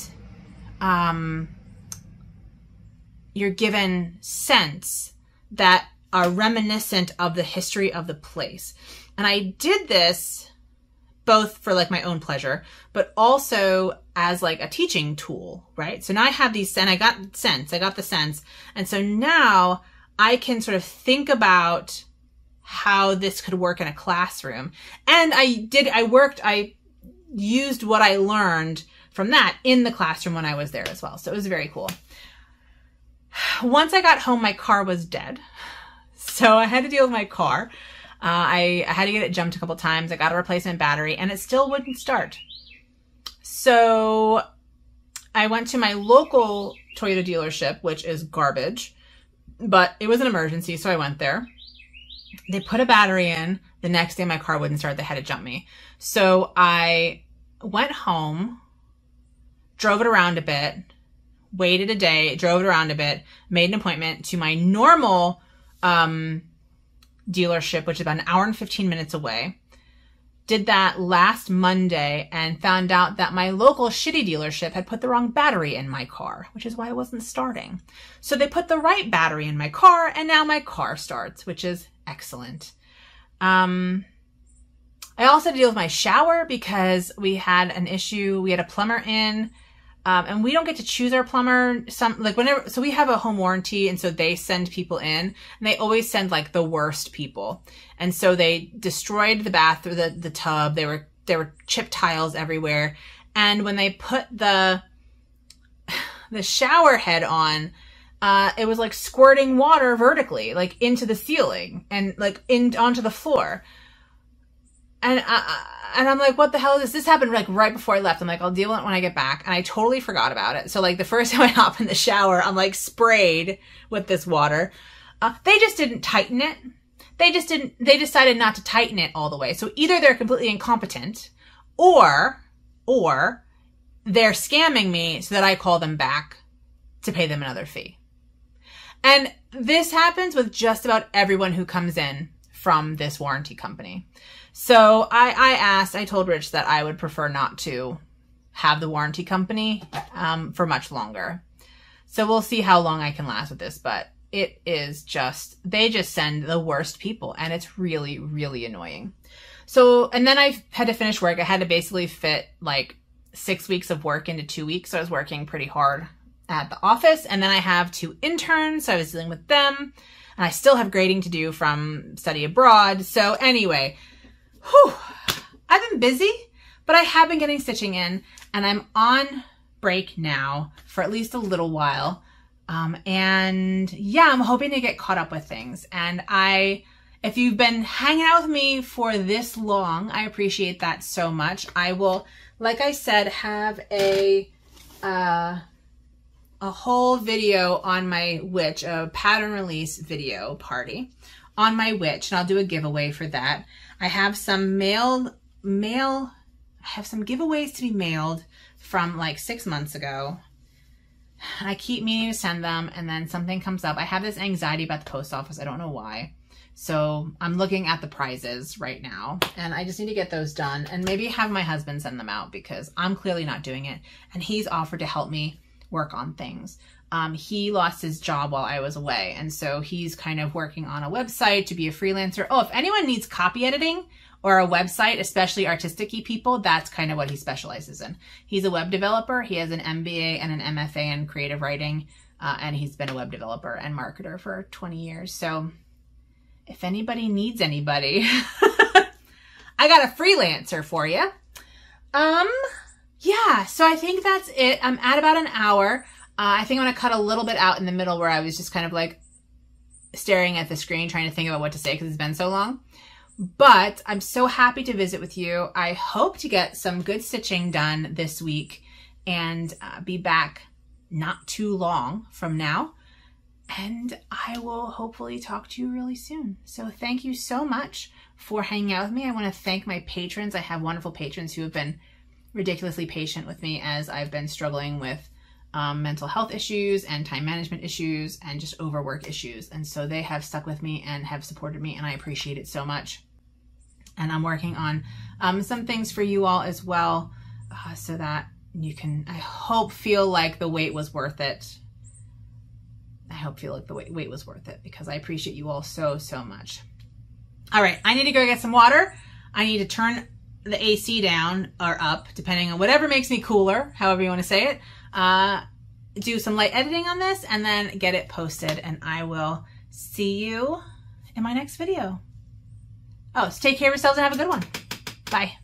you're given scents that are reminiscent of the history of the place. And I did this both for like my own pleasure, but also as like a teaching tool, right? So now I have these, and I got the sense. And so now I can sort of think about how this could work in a classroom. And I used what I learned from that in the classroom when I was there as well. So it was very cool. Once I got home, my car was dead. So I had to deal with my car. I had to get it jumped a couple times. I got a replacement battery and it still wouldn't start. So I went to my local Toyota dealership, which is garbage, but it was an emergency. So I went there. They put a battery in. The next day my car wouldn't start. They had to jump me. So I went home, drove it around a bit, waited a day, drove it around a bit, made an appointment to my normal dealership, which is about an hour and 15 minutes away. Did that last Monday and found out that my local shitty dealership had put the wrong battery in my car, which is why it wasn't starting. So they put the right battery in my car, and now my car starts, which is excellent. I also had to deal with my shower because we had an issue. We had a plumber in, and we don't get to choose our plumber. So we have a home warranty, and so they send people in, and they always send like the worst people. And so they destroyed the bathroom, the tub. There were chipped tiles everywhere. And when they put the shower head on, it was like squirting water vertically, like into the ceiling and like onto the floor. And I'm like, what the hell is this? This happened like right before I left. I'm like, I'll deal with it when I get back. And I totally forgot about it. So like the first time I hop in the shower, I'm like sprayed with this water. They just didn't tighten it. They decided not to tighten it all the way. So either they're completely incompetent or they're scamming me so that I call them back to pay them another fee. And this happens with just about everyone who comes in from this warranty company. So I told Rich that I would prefer not to have the warranty company for much longer. So we'll see how long I can last with this, but it is just, they just send the worst people, and it's really, really annoying. So, and then I had to finish work. I had to basically fit like 6 weeks of work into 2 weeks. So I was working pretty hard at the office. And then I have 2 interns, so I was dealing with them. And I still have grading to do from study abroad. So anyway, I've been busy, but I have been getting stitching in, and I'm on break now for at least a little while. And yeah, I'm hoping to get caught up with things. And if you've been hanging out with me for this long, I appreciate that so much. I will, like I said, have a whole video on my witch, a pattern release video party on my witch, and I'll do a giveaway for that. I have some I have some giveaways to be mailed from like 6 months ago. And I keep meaning to send them, and then something comes up. I have this anxiety about the post office. I don't know why. So I'm looking at the prizes right now, and I just need to get those done and maybe have my husband send them out because I'm clearly not doing it. And he's offered to help me work on things. He lost his job while I was away, and so he's kind of working on a website to be a freelancer. Oh, if anyone needs copy editing or a website, especially artistic-y people, that's kind of what he specializes in. He's a web developer. He has an MBA and an MFA in creative writing, and he's been a web developer and marketer for 20 years. So if anybody needs anybody, I got a freelancer for you. Yeah, so I think that's it. I'm at about an hour. I think I'm going to cut a little bit out in the middle where I was just kind of like staring at the screen trying to think about what to say because it's been so long. But I'm so happy to visit with you. I hope to get some good stitching done this week and be back not too long from now. And I will hopefully talk to you really soon. So thank you so much for hanging out with me. I want to thank my patrons. I have wonderful patrons who have been ridiculously patient with me as I've been struggling with mental health issues and time management issues and just overwork issues. And so they have stuck with me and have supported me, and I appreciate it so much. And I'm working on some things for you all as well so that you can, I hope, feel like the wait was worth it. I hope feel like the wait was worth it because I appreciate you all so, so much. All right, I need to go get some water. I need to turn the AC down or up, depending on whatever makes me cooler, however you want to say it. Do some light editing on this and then get it posted, and I will see you in my next video. Oh, so take care of yourselves and have a good one. Bye.